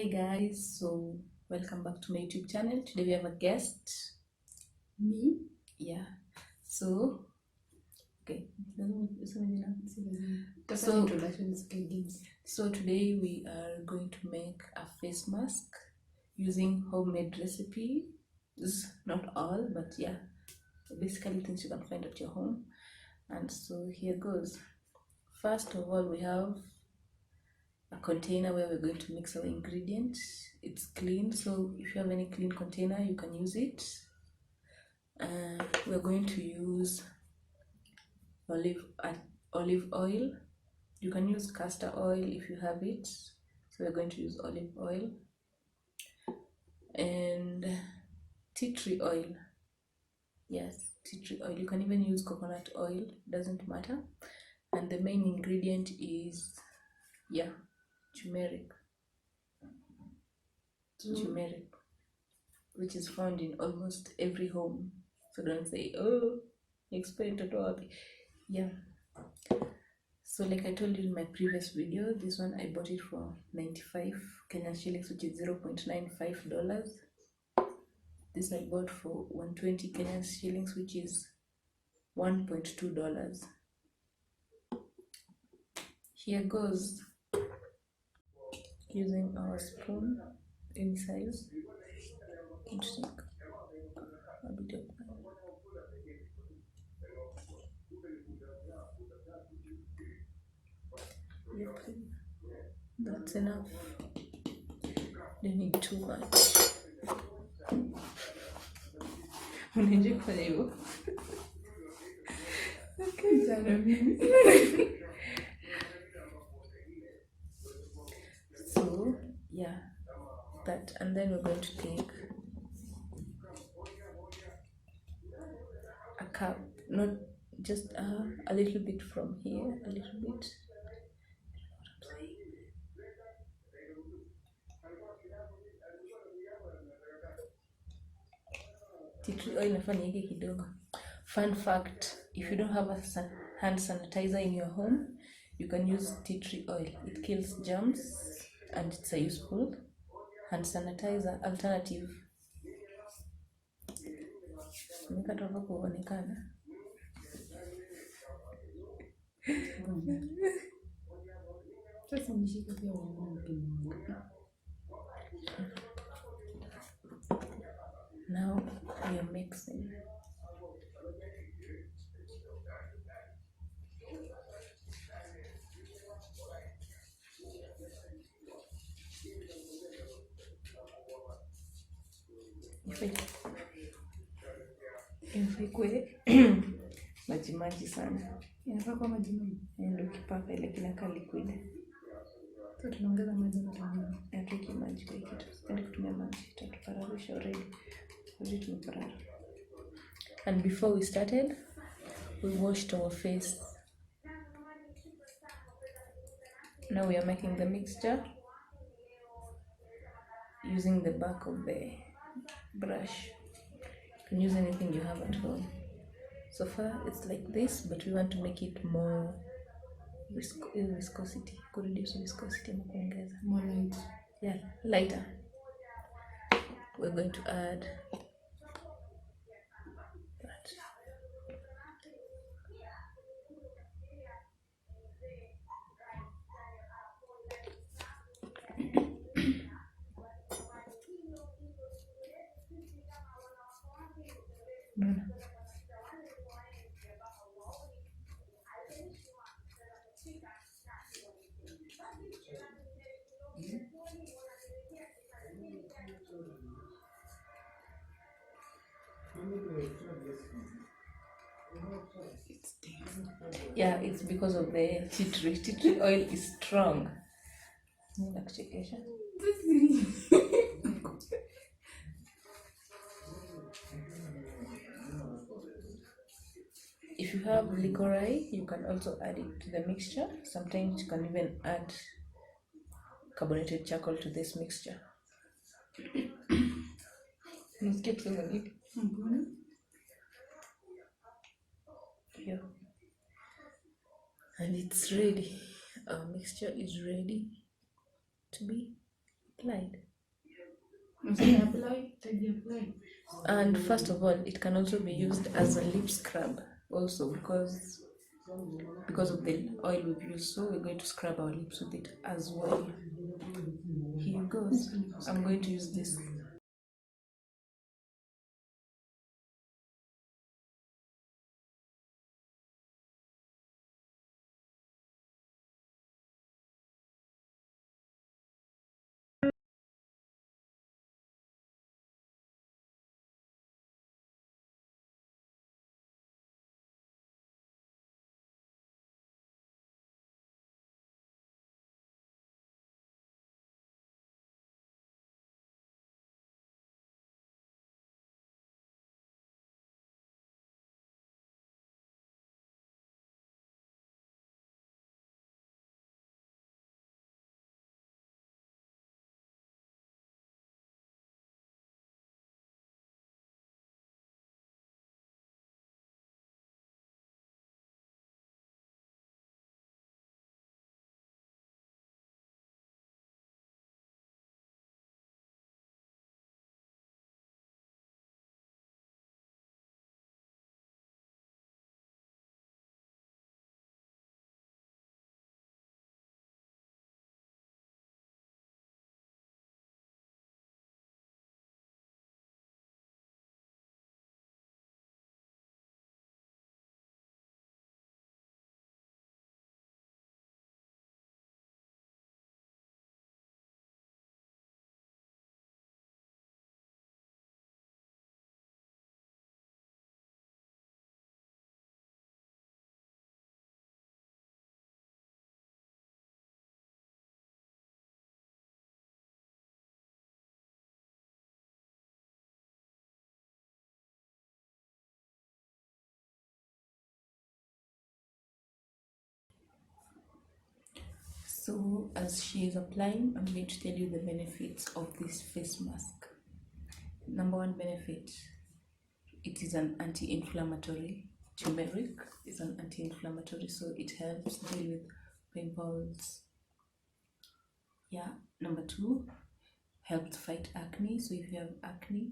Hey guys, so welcome back to my YouTube channel. Today we have a guest. Me? Yeah. So okay. So introductions games. So today we are going to make a face mask using homemade recipes. Not all, but yeah, basically things you can find at your home. And so here goes. First of all, we have a container where we're going to mix our ingredients. It's clean, so if you have any clean container you can use it. We're going to use olive oil. You can use castor oil if you have it, so we're going to use olive oil and tea tree oil. Yes, tea tree oil. You can even use coconut oil, doesn't matter. And the main ingredient is turmeric, which is found in almost every home. So don't say, oh, explain to wapi. Yeah. So like I told you in my previous video, this one I bought it for 95 Kenyan shillings, which is $0.95. This I bought for 120 Kenyan shillings, which is $1.2. Here goes. Using our spoon in size. Interesting. A bit of that's enough. Don't need too much. Unajua kufanya hivyo? Okay. So yeah, that, and then we're going to take a cup, not just a little bit from here, a little bit. Tea tree oil nafanya hiki kidogo. Fun fact, if you don't have a hand sanitizer in your home, you can use tea tree oil. It kills germs and it's a useful hand sanitizer alternative. Nikatoka kuonekana. Sasa nishike pia wangu. Now we are mixing. Ifikwe maji sana. Inafaa kwa maji mengi. Ndio kipaka ile kinakaa liquid. So tunaongeza maji na tano. Nataki maji kwa kitu. Sipendi kutumia maji. Tutapararusha already. Tumeparara. And before we started, we washed our face. Now we are making the mixture using the back of the brush. You can use anything you have at home. So far it's like this, but we want to make it more viscosity. Could reduce viscosity. More light. Yeah, lighter. We're going to add that. Yeah, it's because of the tea tree. Tea tree oil is strong. If you have licorice, you can also add it to the mixture. Sometimes you can even add carbonated charcoal to this mixture. Yeah. And it's ready. Our mixture is ready to be applied. Apply. And first of all, it can also be used as a lip scrub also because of the oil we've used. So we're going to scrub our lips with it as well. Here goes. I'm going to use this. So as she is applying, I'm going to tell you the benefits of this face mask. Number one benefit, it is an anti-inflammatory. Turmeric is an anti-inflammatory, so it helps deal with pimples. Yeah. Number two, helps fight acne. So if you have acne,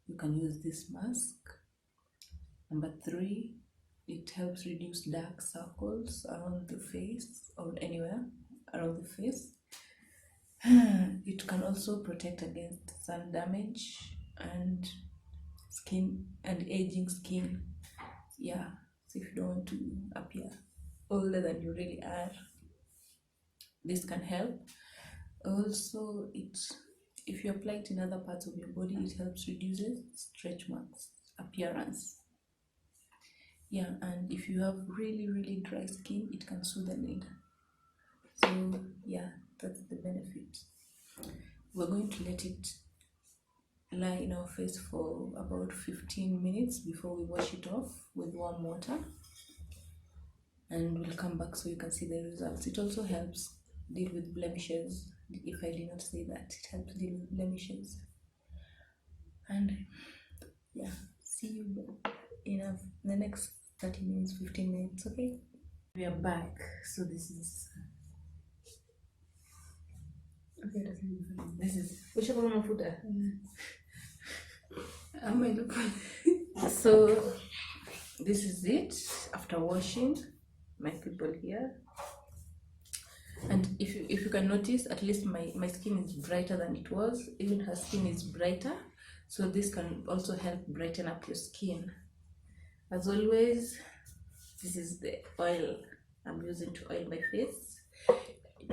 you can use this mask. Number three, it helps reduce dark circles around the face or anywhere around the face. It can also protect against sun damage and skin and aging skin. Yeah, so if you don't want to appear older than you really are, this can help. Also, if you apply it in other parts of your body, it helps reduces stretch marks appearance. Yeah, and if you have really dry skin, it can soothe the need. So yeah, that's the benefit. We're going to let it lie in our face for about 15 minutes before we wash it off with warm water, and we'll come back so you can see the results. It also helps deal with blemishes. If I did not say that, it helps deal with blemishes. And yeah, see you in the next 30 minutes, 15 minutes. Okay, we are back. So this is ushakunywa mafuta. So this is it after washing, my people here. And if you can notice, at least my skin is brighter than it was. Even her skin is brighter, so this can also help brighten up your skin. As always, this is the oil I'm using to oil my face.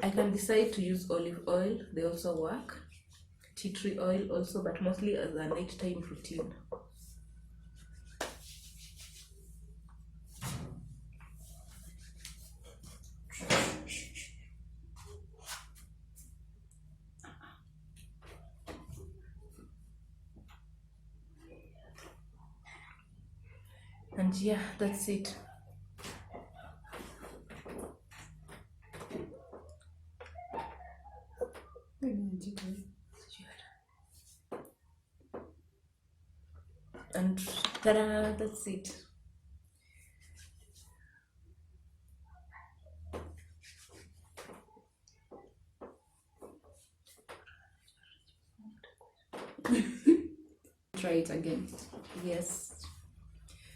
I can decide to use olive oil, they also work. Tea tree oil also, but mostly as a nighttime routine. And yeah, that's it. And ta-da, that's it. Try it again. Yes.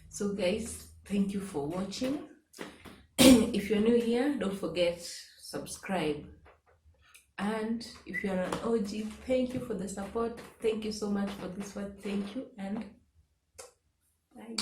So guys, thank you for watching. If you're new here, don't forget subscribe. And if you're an OG, thank you for the support. Thank you so much for this one. Thank you and bye.